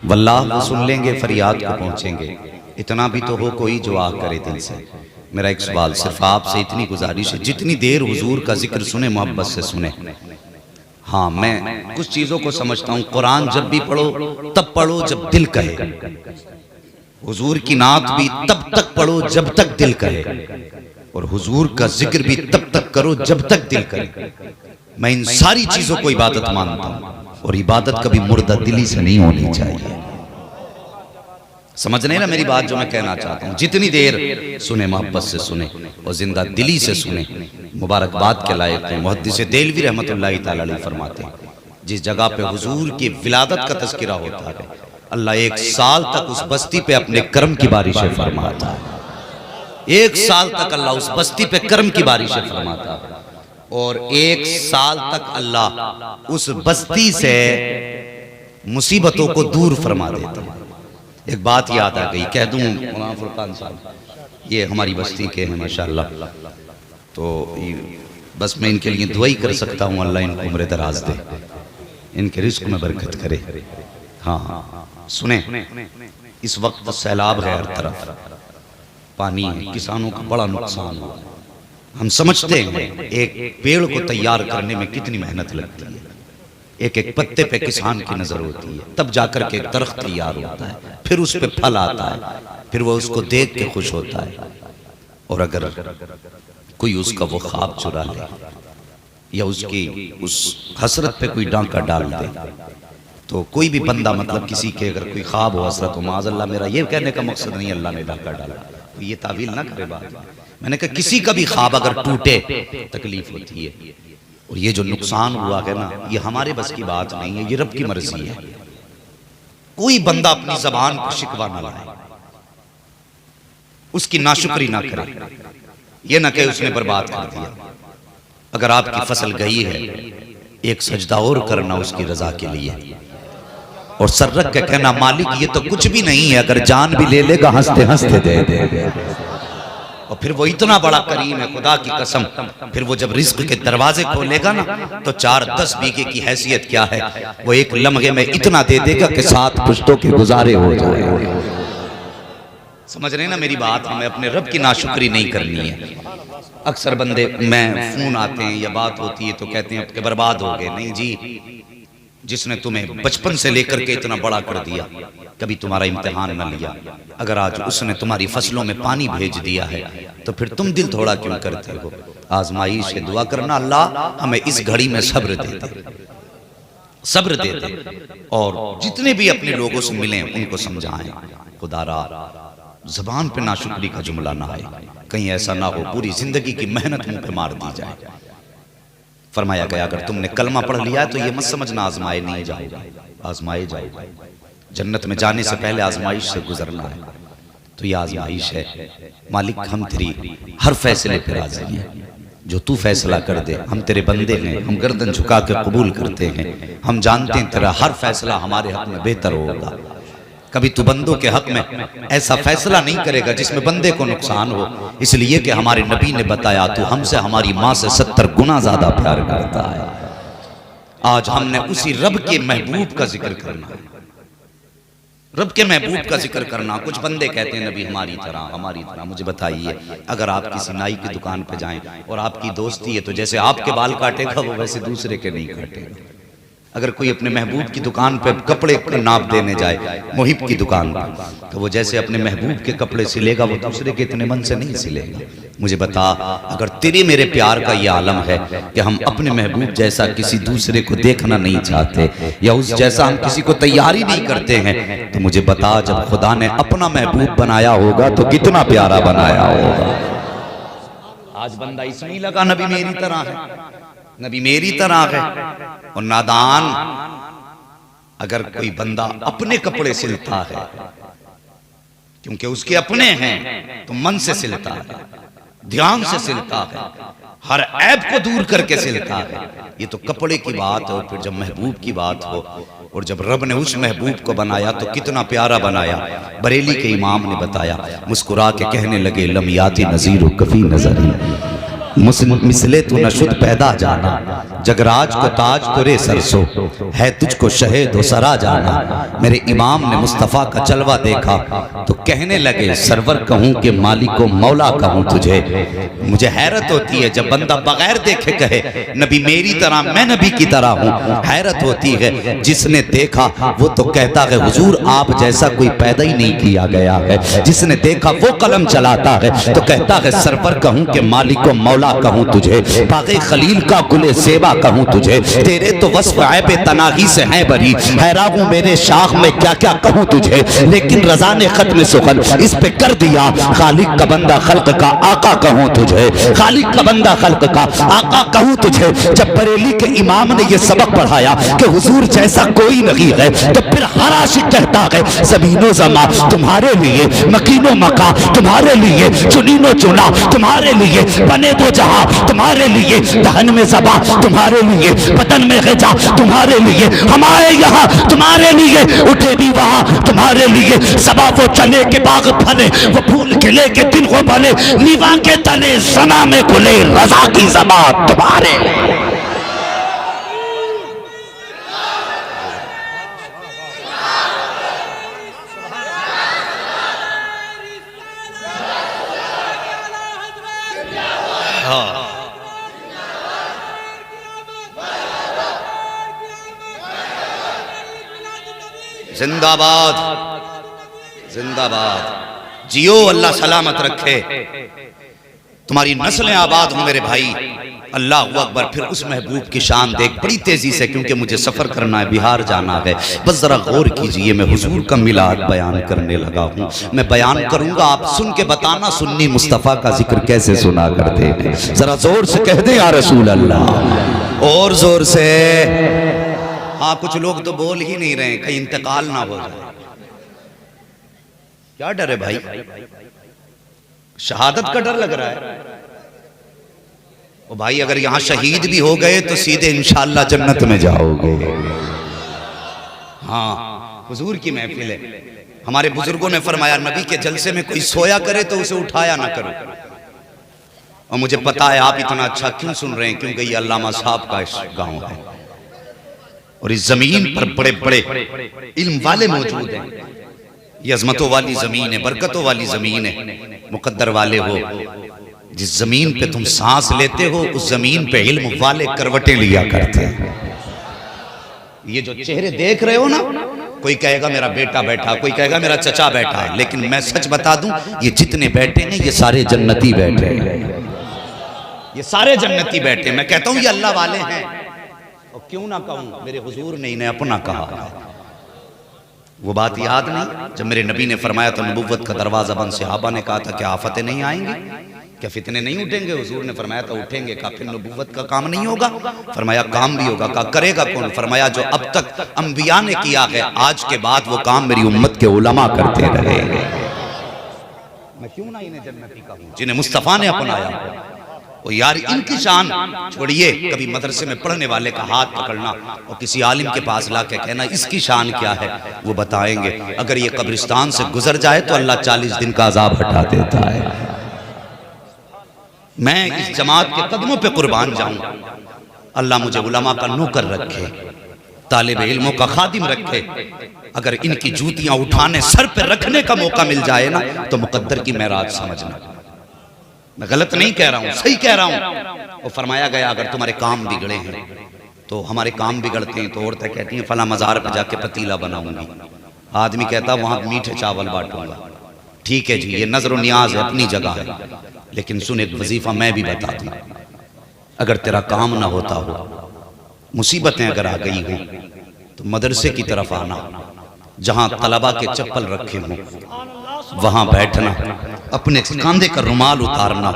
वल्लाह वो सुन लेंगे, फरियाद को पहुंचेंगे। इतना भी तो हो कोई जो आ करे दिल से। मेरा एक सवाल, सिर्फ आपसे इतनी गुजारिश है, जितनी देर हुजूर का जिक्र सुने मोहब्बत से सुने। हाँ, मैं कुछ चीजों को समझता हूँ। कुरान जब भी पढ़ो तब पढ़ो जब दिल कहे। हुजूर की नात भी तब तक पढ़ो जब तक दिल कहे, और हुजूर का जिक्र भी तब तक करो जब तक दिल करे। मैं इन सारी चीजों को इबादत मानता हूं, और इबादत कभी मुर्दा दिली से नहीं होनी चाहिए। समझ नहीं ना मेरी बात जो मैं कहना चाहता हूं। जितनी देर सुने मोहब्बत से सुने और जिंदा दिली से सुने, मुबारकबाद के लायक है। मुहद्दिस देलवी रहमतुल्लाह तआला अलैह फरमाते हैं, जिस जगह पे हुजूर की विलादत का तज़किरा होता है, अल्लाह 1 साल तक उस बस्ती पे अपने कर्म की बारिशें फरमाता है। 1 साल तक अल्लाह उस बस्ती पे कर्म की बारिशें फरमाता है, और 1 साल तक अल्लाह उस बस्ती से मुसीबतों को दूर फरमा देता है। एक बात याद आ गई, कह दूं मौलाना फुरकान साहब, ये हमारी बस्ती के हैं माशाअल्लाह, तो बस मैं इनके लिए दुआ ही कर सकता हूँ, अल्लाह इनको उम्र दराज दे, इनके रिस्क में बरकत करे। हाँ, सुने, इस वक्त सैलाब है, हर तरफ पानी है, किसानों का बड़ा नुकसान हुआ। हम समझते हैं एक पेड़ को तैयार करने में कितनी मेहनत लगती है, एक एक पत्ते पे किसान की नजर होती है, तब जाकर के एक दरख्त तैयार होता है, फिर उस पे फल आता है, फिर वो उसको देख के खुश होता है। और अगर कोई उसका वो ख्वाब चुरा ले या उसकी उस हसरत पे कोई डांका डाल दे, तो कोई भी बंदा, मतलब किसी के अगर कोई ख्वाब हो, हसरत हो, माज़अल्लाह, मेरा ये कहने का मकसद नहीं अल्लाह ने डांका डाला, तो ये तावील ना करे बात। मैंने कहा किसी का भी ख्वाब अगर टूटे तकलीफ होती है, और ये जो नुकसान हुआ है ना, ये हमारे बस की बात नहीं है, ये रब की मर्जी है। कोई बंदा अपनी जबान पर शिकवा ना लाए, उसकी नाशुक्री ना करे, ये ना कहे उसने बर्बाद कर दिया। अगर आपकी फसल गई है, एक सजदा और करना उसकी रजा के लिए, और सर रख के कहना, मालिक ये तो कुछ भी नहीं है, अगर जान भी ले लेगा हंसते हंसते दे दे। और फिर वो इतना बड़ा करीम है, खुदा की कसम, फिर वो जब रिस्क के दरवाजे खोलेगा ना, तो 4-10 बीघे की हैसियत क्या है, वो एक लम्हे में इतना दे देगा कि 7 पुश्तों के गुजारे हो जाए। समझ रहे ना मेरी बात? हमें अपने रब की नाशुक्री नहीं करनी है। अक्सर बंदे, मैं फोन आते हैं या बात होती है तो कहते हैं आपके बर्बाद हो गए। नहीं जी, जिसने तुम्हें बचपन से लेकर के इतना बड़ा कर दिया, कभी तुम्हारा इम्तिहान न लिया, अगर आज उसने तुम्हारी फसलों में पानी भेज दिया है, तो फिर तुम दिल थोड़ा क्यों करते हो? आजमाइश से दुआ करना, अल्लाह हमें इस घड़ी में सब्र दे दे, सब्र दे दे। और जितने भी अपने लोगों से मिले उनको समझाएं, खुदारा जबान पे नाशुक्री का जुमला ना आए, कहीं ऐसा ना हो पूरी जिंदगी की मेहनत मुंह पे मार दी जाए। फरमाया गया, अगर तुमने कलमा पढ़ लिया है तो ये मत समझना आजमाए नहीं जाओगे, आजमाए जाओगे। जन्नत में जाने से पहले आजमाइश से गुजरना है, तो ये आजमाइश है। मालिक हम तेरी हर फैसले पर राजी हैं, जो तू फैसला कर दे, हम तेरे बंदे हैं, हम गर्दन झुका के कबूल करते हैं। हम जानते हैं तेरा हर फैसला हमारे हक में बेहतर होगा। कभी तू बंदों के हक में ऐसा फैसला नहीं करेगा जिसमें बंदे को नुकसान हो, इसलिए कि हमारे नबी ने बताया, तू हमसे हमारी माँ से 70 गुना ज्यादा प्यार करता है। आज हमने उसी रब के महबूब का जिक्र करना है, रब के महबूब का जिक्र करना। कुछ बंदे कहते हैं नबी हमारी तरह, हमारी तरह। मुझे बताइए, अगर आप किसी नाई की दुकान पे जाएं और आपकी दोस्ती है, तो जैसे आपके बाल काटेगा वो वैसे दूसरे के नहीं काटेगा। अगर कोई अपने महबूब की दुकान पे कपड़े को नाप देने जाए, मुहिब की दुकान पे, तो वो जैसे अपने महबूब के कपड़े सिलेगा, वो दूसरे के इतने मन से नहीं सिलेगा। मुझे बता, अगर तेरे मेरे प्यार का ये आलम है कि हम अपने महबूब जैसा किसी दूसरे को देखना नहीं चाहते, या उस जैसा हम किसी को तैयारी नहीं करते हैं, तो मुझे बता, जब खुदा ने अपना महबूब बनाया होगा तो कितना प्यारा बनाया होगा। आज बंदा इसमें लगा नबी मेरी तरह है, नबी मेरी तरह है। और नादान, अगर कोई बंदा अपने कपड़े सिलता है, क्योंकि उसके अपने हैं, तो मन से सिलता है, ध्यान से सिलता है, हर ऐब को दूर करके सिलता है, ये तो कपड़े की बात है। और फिर जब महबूब की बात हो, और जब रब ने उस महबूब को बनाया तो कितना प्यारा बनाया। बरेली के इमाम ने बताया, मुस्कुरा के कहने लगे, लम याति नज़ीर कफ़ी नज़री, मिसले तू नशुद पैदा जाना, जगराज को ताज तुरे सरसो, है तुझको शहेद हो सरा जाना। मेरे इमाम ने मुस्तफ़ा का जलवा देखा तो कहने लगे सरवर कहूँ कि मालिको मौला कहूँ तुझे। मुझे हैरत होती है जब बंदा बगैर देखे कहे नबी मेरी तरह, मैं नबी की तरह हूँ। हैरत होती है जिसने देखा वो तो कहता है हुजूर आप जैसा कोई पैदा ही नहीं किया गया है। जिसने देखा वो कलम चलाता है तो कहता है सरवर कहूँ कि मालिको मौला कहूँ तुझे, बाग़े खलील का गुले सेवा कहूँ तुझे। तेरे तो वस्फ़ ऐब तनाही से हैं बरी, हैरान हूँ मेरे शाख में क्या क्या कहूँ तुझे। लेकिन रज़ा ने खत्म सुखन इस पे कर दिया, खालिक का बंदा खल्क का आका कहूँ तुझे, खालिक का बंदा खल्क का आका कहूँ तुझे। जब बरेली के इमाम ने ये सबक पढ़ाया कि हुजूर जैसा कोई नहीं है, तो फिर हर आशिक कहता है ज़मीनो ज़मा तुम्हारे लिए, मकीनो मका तुम्हारे लिए, चुनीनो चुना तुम्हारे लिए, बने दो जहां तुम्हारे लिए, दहन में ज़बा तुम्हारे लिए, बदन में ग़िज़ा तुम्हारे लिए, हम आए यहाँ तुम्हारे लिए, उठे भी वहाँ तुम्हारे लिए। सबा वो चले के बाग फले, वो फूल खिले के दिन को भले, नीवा के तले सना में खुले, रज़ा की ज़बा तुम्हारे लिए। जिंदाबाद जिंदाबाद, जियो अल्लाह सलामत रखे, तुम्हारी नस्लें आबाद हो मेरे भाई। अल्लाह अकबर। फिर उस महबूब की शान देख बड़ी तेजी से, क्योंकि मुझे सफर करना है, बिहार जाना है। बस जरा गौर कीजिए, मैं हुजूर का मिलाद बयान करने लगा हूँ। मैं बयान करूंगा, आप सुन के बताना सुन्नी मुस्तफ़ा का जिक्र कैसे सुना करते हैं। जरा जोर से कह दे या रसूल अल्लाह, और जोर से। हाँ, कुछ लोग तो बोल ही नहीं रहे, कहीं इंतकाल ना हो जाए। क्या डर है भाई? शहादत का डर लग रहा है। ओ भाई, अगर यहां शहीद भी हो गए तो सीधे इंशाअल्लाह जन्नत में जाओगे। हाँ, हुजूर की महफिल है। हमारे बुजुर्गों ने फरमाया नबी के जलसे में कोई सोया करे तो उसे उठाया ना करो। और मुझे पता है आप इतना अच्छा क्यों सुन रहे हैं, क्योंकि ये अल्लामा साहब का गांव है और इस जमीन पर बड़े बड़े इल्म वाले मौजूद हैं। ये अजमतों वाली जमीन है, बरकतों वाली जमीन है। मुकद्दर वाले हो, जिस जमीन पे तुम सांस लेते हो उस जमीन पे इल्म वाले करवटें लिया करते हैं। ये जो चेहरे देख रहे हो ना, कोई कहेगा मेरा बेटा बैठा, कोई कहेगा मेरा चचा बैठा है, लेकिन मैं सच बता दूं, ये जितने बैठे हैं ये सारे जन्नती बैठे हैं। ये सारे जन्नती बैठे। मैं कहता हूं ये अल्लाह वाले हैं। और क्यों ना कहूं, मेरे हुजूर ने इन्हें अपना कहा। वो बात याद नहीं जब मेरे नबी ने फरमाया था नबुव्वत का दरवाजा बंद। सहाबा ने कहा था क्या आफतें नहीं आएंगी, क्या फितने नहीं उठेंगे? हुजूर ने फरमाया था उठेंगे। कहा फिर नबुव्वत का काम नहीं होगा? फरमाया काम भी होगा। कहा करेगा कौन? फरमाया जो अब तक अंबिया ने किया है, आज के बाद वो काम मेरी उम्मत के उलमा करते रहेंगे। मैं क्यों ना इन्हें जन्नती कहूं जिन्हें मुस्तफा ने अपनाया। और यार इनकी शान छोड़िए, कभी मदरसे में पढ़ने वाले का हाथ पकड़ना और किसी आलिम के पास ला के कहना इसकी शान क्या है, वो बताएंगे। अगर ये कब्रिस्तान से गुजर जाए तो अल्लाह 40 दिन का अजाब हटा देता है। मैं इस जमात के कदमों पे कुर्बान जाऊं। अल्लाह मुझे उलमा का नौकर रखे, तालिब इल्मों का खादिम रखे। अगर इनकी जूतियां उठाने सर पे रखने का मौका मिल जाए ना, तो मुकद्दर की मेराज समझना। मैं गलत नहीं कह रहा हूं, सही कह रहा हूं। वो फरमाया गया अगर तुम्हारे काम बिगड़े हैं, तो हमारे काम बिगड़ते हैं तो औरतें कहती हैं फला मज़ार पर जाके पतीला बनाऊंगी। आदमी कहता वहां मीठे चावल बांटूंगा। ठीक है जी, ये नजर और नियाज है, अपनी जगह है, लेकिन सुन एक वजीफा मैं भी बता दूं। अगर तेरा काम ना होता हो, मुसीबतें अगर आ गई हो, तो मदरसे की तरफ आना, जहां तलबा के चप्पल रखे हों वहां बैठना, अपने कंधे का रुमाल उतारना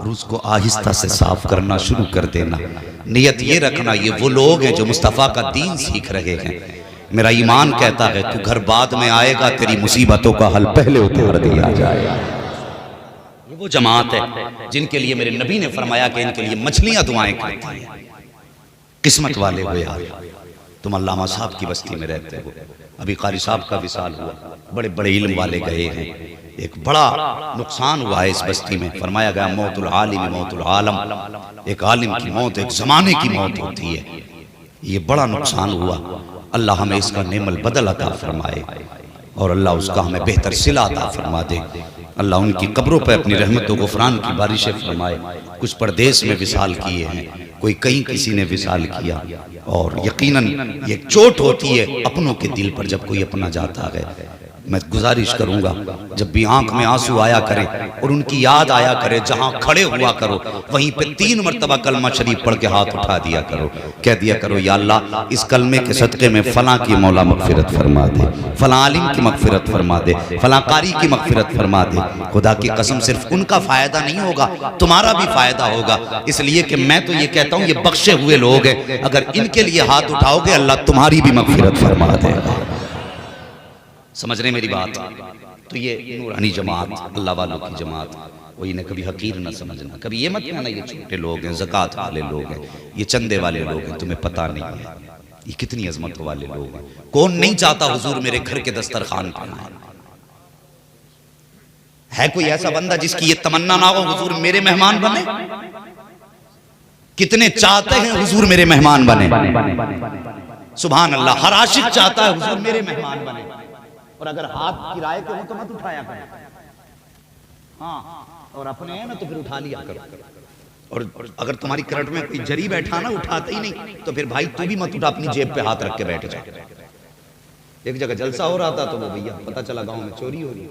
और उसको आहिस्ता से साफ करना शुरू कर देना। नियत ये रखना ये वो लोग हैं जो मुस्तफ़ा का दीन सीख रहे हैं। मेरा ईमान कहता है तू घर बाद में आएगा, तेरी मुसीबतों का हल पहले उतार दिया जाएगा। ये वो जमात है जिनके लिए मेरे नबी ने फरमाया कि इनके लिए मछलियां दुआएं करती हैं। किस्मत वाले हो यार, तुम अल्लामा साहब की बस्ती में रहते हो। अभी कारी साहब का विसाल हुआ, बड़े बड़े इल्म वाले गए हैं। एक बड़ा नुकसान हुआ है इस बस्ती में। फरमाया गया मौतुल आलिम मौतुल आलम, एक आलिम की मौत एक जमाने की मौत होती है। ये बड़ा नुकसान हुआ। अल्लाह हमें इसका नेमल बदल अता फरमाए और अल्लाह उसका हमें बेहतर सिला अता फरमा दे। अल्लाह उनकी कब्रों पर अपनी रहमत व गुफरान की बारिशें फरमाए। कुछ परदेश में विसाल किए हैं, कोई कहीं किसी ने विसाल किया, और यकीनन ये चोट होती है अपनों के दिल पर जब कोई अपना जाता है। मैं गुजारिश करूंगा जब भी आंख में आंसू आया करे और उनकी याद आया करे, जहां खड़े हुआ करो वहीं पे 3 मरतबा कलमा शरीफ पढ़ के हाथ उठा दिया करो, कह दिया करो या अल्लाह इस कलमे के सदक़े में फलां की मौला मगफिरत फरमा दे, फलां आलिम की मगफिरत फरमा दे, फलां कारी की मगफिरत फरमा दे। खुदा की कसम सिर्फ उनका फायदा नहीं होगा, तुम्हारा भी फायदा होगा। इसलिए कि मैं तो ये कहता हूँ ये बख्शे हुए लोग हैं, अगर इनके लिए हाथ उठाओगे अल्लाह तुम्हारी भी मगफिरत फरमा देगा। समझ रहे मेरी बात? तो ये नूरानी जमात, अल्लाह वालों की जमात, वो इन्हें कभी हकीर ना समझना, कभी ये मत कहना ये छोटे लोग हैं, ज़कात वाले लोग हैं, ये चंदे वाले लोग हैं, तुम्हें पता नहीं है ये कितनी अजमत वाले लोग हैं। कौन नहीं चाहता हुजूर मेरे घर के दस्तरखान पर आए? है कोई ऐसा बंदा जिसकी ये तमन्ना ना हो हुजूर मेरे मेहमान बने? कितने चाहते हैं हुजूर मेरे मेहमान बने? सुभान अल्लाह, हर आशिक चाहता है हुजूर मेरे मेहमान बने। और अगर हाथ किराए के हो तो मत उठाया करो, हाँ, और अपने हैं ना तो फिर उठा लिया करो। और अगर तुम्हारी करट में कोई जरी बैठा ना उठाते ही नहीं तो फिर भाई तू भी मत उठा, अपनी जेब पे हाथ रख के बैठ जा। एक जगह जलसा हो रहा था तो वो भैया पता चला गांव में चोरी हो रही,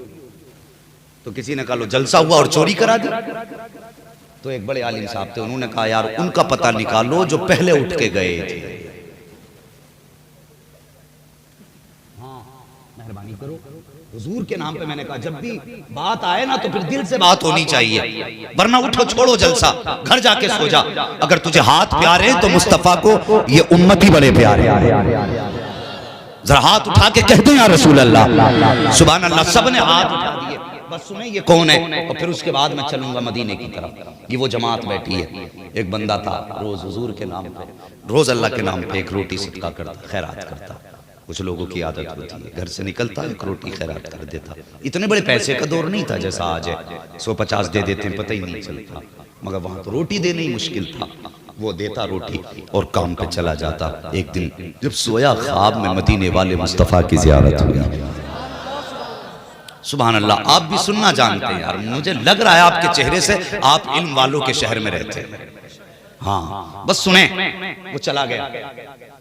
तो किसी ने कहा लो जलसा हुआ और चोरी करा दी। तो एक बड़े आलिम साहब थे, उन्होंने कहा यार उनका पता निकालो जो पहले उठ के गए थे। मेहरबानी करो हुजूर के नाम पे। मैंने कहा जब भी बात आए ना तो फिर दिल से बात होनी चाहिए, वरना उठो छोड़ो जलसा, घर जाके सो जा। अगर तुझे हाथ प्यारे तो मुस्तफा को ये उम्मती बड़े प्यारे। जरा हाथ उठा के कहते हैं या रसूल अल्लाह। सुभान अल्लाह, सबने हाथ उठा दिए। बस सुने ये कौन है, और फिर उसके बाद मैं चलूंगा मदीने की तरफ। ये वो जमात बैठी है। एक बंदा था रोज हुजूर के नाम पे, रोज अल्लाह के नाम पे एक रोटी सदका करता, खैरात करता। कुछ लोगों की आदत होती है घर से निकलता एक रोटी खैरात कर देता। इतने बड़े पैसे का दौर नहीं था जैसा आज है, 150 दे देते हैं पता ही नहीं चलता, मगर वहां तो रोटी देना ही मुश्किल था। वो देता रोटी और काम पे चला जाता। एक दिन जब सोया ख्वाब में मदीने वाले मुस्तफ़ा की ज़ियारत हुई। सुभान अल्लाह, आप भी सुनना जानते हैं यार, मुझे लग रहा है आपके चेहरे से आप इल्म वालों के शहर में रहते हैं। हाँ बस सुने, वो चला गया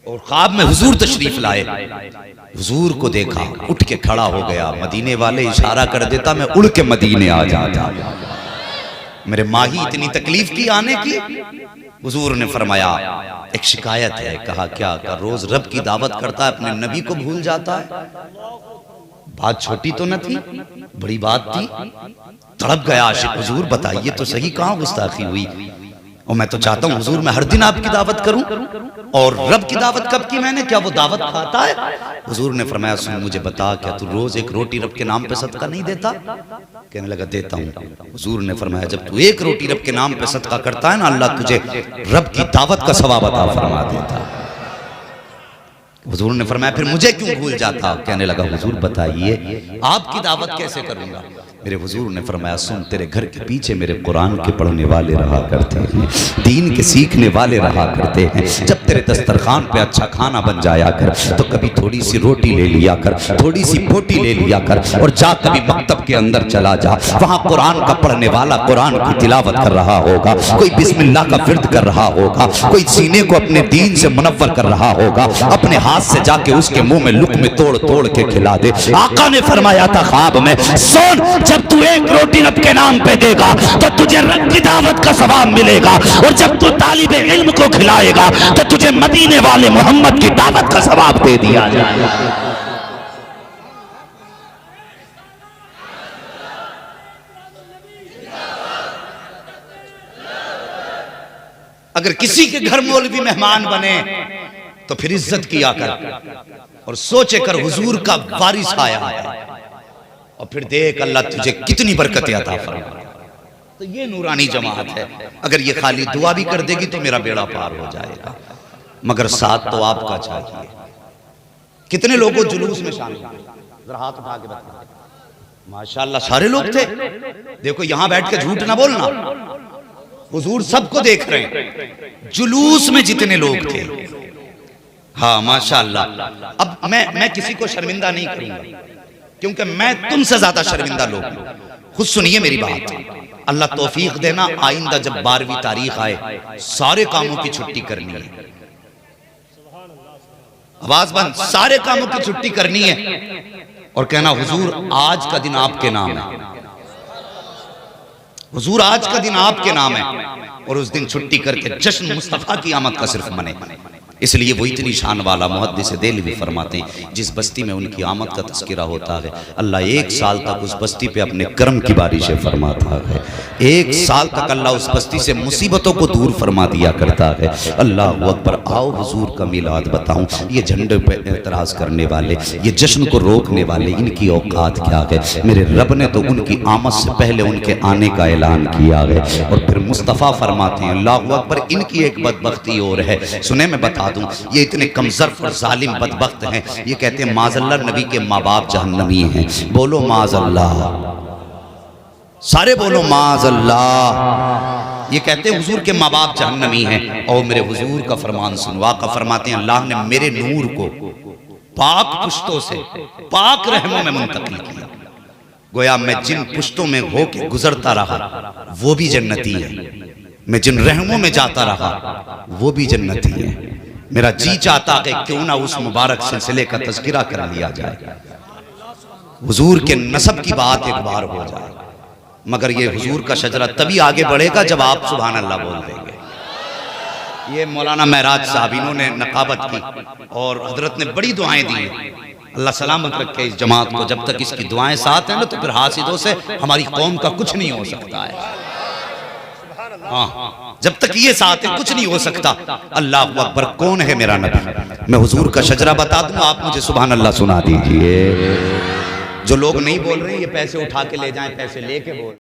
और ख्वाब में हुजूर तशरीफ लाए। हुजूर को देखा, उठ के खड़ा हो गया। मदीने वाले इशारा कर देता, मैं उड़ के मदीने आ जाता। मेरे माही इतनी तकलीफ की आने की। हुजूर ने फरमाया एक शिकायत है। कहा क्या? रोज रब की दावत करता है, अपने नबी को भूल जाता है। बात छोटी तो न थी, बड़ी बात थी। तड़प गया आशिक, हुजूर बताइए तो सही कहां गुस्ताखी हुई? और मैं तो चाहता हूँ हुजूर मैं हर दिन आपकी दावत करूं। और रब की दावत कब की मैंने? क्या वो दावत खाता है? हुजूर ने फरमाया सुन मुझे बता, क्या तू रोज एक रोटी रब के नाम पे सदका नहीं देता? कहने लगा देता हूँ। हुजूर ने फरमाया जब तू एक रोटी रब के नाम पे सदका करता है ना, अल्लाह तुझे रब की दावत का सवाब अता फरमा देता। हुजूर ने फरमाया फिर मुझे क्यों भूल जाता? कहने लगा हुजूर बताइए आपकी दावत कैसे करूंगा? मेरे हुजूर ने फरमाया सुन, तेरे घर के पीछे मेरे कुरान के पढ़ने वाले रहा करते हैं, दीन के सीखने वाले रहा करते हैं। जब तेरे दस्तरखान पे अच्छा खाना बन जाया कर तो कभी थोड़ी सी रोटी ले लिया कर, थोड़ी सी बोटी ले लिया कर, और जा कभी मकतब के अंदर चला जा। वहाँ कुरान का पढ़ने वाला कुरान की तिलावत कर रहा होगा, कोई बिस्मिल्लाह का फिर्द कर रहा होगा, कोई सीने को अपने दीन से मुनव्वर कर रहा होगा। अपने हाथ से जाके उसके मुंह में लुक़्मे तोड़ तोड़ के खिला दे। आका ने फरमाया था ख्वाब में, सुन जब तू एक रोटी रब के नाम पे देगा तो तुझे रब की दावत का सवाब मिलेगा, और जब तू तालिबे इल्म को खिलाएगा तो तुझे मदीने वाले मोहम्मद की दावत का सवाब दे दिया जाएगा। अगर किसी के घर मौलवी मेहमान बने तो फिर इज्जत किया कर और सोचे कर हुजूर का वारिस आया है, और फिर देख अल्लाह तुझे कितनी बरकतें अता फरमाए। तो ये नूरानी जमात है। अगर ये खाली दुआ भी कर देगी तो मेरा बेड़ा पार हो जाएगा, मगर साथ तो आपका चाहिए। कितने लोगों जुलूस में शामिल, जरा हाथ उठा के बताओ। माशाल्लाह सारे लोग थे। देखो यहां बैठ के झूठ ना बोलना, हुजूर सबको देख रहे हैं, जुलूस में जितने लोग थे। हाँ माशाल्लाह। अब मैं किसी को शर्मिंदा नहीं करूंगा, क्योंकि मैं तुमसे ज्यादा शर्मिंदा लोग हूं। खुद सुनिए मेरी बात, अल्लाह तौफीक देना, आइंदा जब 12वीं तारीख आए सारे कामों की छुट्टी करनी है। आवाज बंद, सारे कामों की छुट्टी करनी है और कहना हुजूर आज का दिन आपके नाम है, हुजूर आज का दिन आपके नाम है। और उस दिन छुट्टी करके जश्न मुस्तफा की आमद का सिर्फ मने। इसलिए वो इतनी शान वाला मुहद्दिस देलवी फरमाते हैं, जिस बस्ती में उनकी आमद का तस्करा होता है, अल्लाह 1 साल तक उस बस्ती पे अपने करम की बारिशें फरमाता है। 1 साल तक अल्लाह उस बस्ती से मुसीबतों को दूर फरमा दिया करता है। अल्लाह अकबर। आओ हुजूर का मिलाद बताऊं। ये झंडे पे एतराज करने वाले, ये जश्न को रोकने वाले, इनकी औकात क्या है? मेरे रब ने तो उनकी आमद से पहले उनके आने का ऐलान किया है। और फिर मुस्तफ़ा फरमाते हैं, अल्लाह अकबर, इनकी एक बदबख्ती और है, सुने मैं बता दूं। ये इतने कमजोर और जालिम बदबख्त हैं, ये कहते हैं माज़अल्लाह नबी के माँ बाप जहन्नमी हैं। बोलो माज़अल्लाह, सारे बोलो माज़अल्लाह। ये कहते हैं हुजूर के माँ बाप जहन्नमी हैं। और मेरे हुजूर का फरमान सुनो, आका फरमाते हैं, अल्लाह ने मेरे नूर को पाक पुश्तों से पाक रहमों में मुंतकिल किया। गोया मैं जिन पुश्तों में होके गुजरता रहा वो भी जन्नती है, मैं जिन रहमों में जाता रहा वो भी जन्नती है। मेरा जी चाहता कि क्यों ना उस मुबारक सिलसिले का तज़किरा कर लिया जाए, हुजूर के नसब की बात एक बार हो जाए। मगर ये हुजूर का शजरा तभी आगे बढ़ेगा जब आप सुभान अल्लाह बोल देंगे। ये मौलाना महराज साहब, इन्होंने नकाबत की और हजरत ने बड़ी दुआएं दी। अल्लाह सलामत रखे इस जमात को। जब तक इसकी दुआएं साथ हैं ना, तो फिर हासिदों से हमारी कौम का कुछ नहीं हो सकता है। हाँ, जब तक ये साथ है कुछ नहीं हो सकता। अल्लाह अकबर। कौन है मेरा नबी? मैं हुजूर का शजरा बता दूं, आप मुझे सुभान अल्लाह सुना दीजिए। जो लोग नहीं बोल रहे, ये पैसे उठा के ले जाएं, पैसे लेके बोल।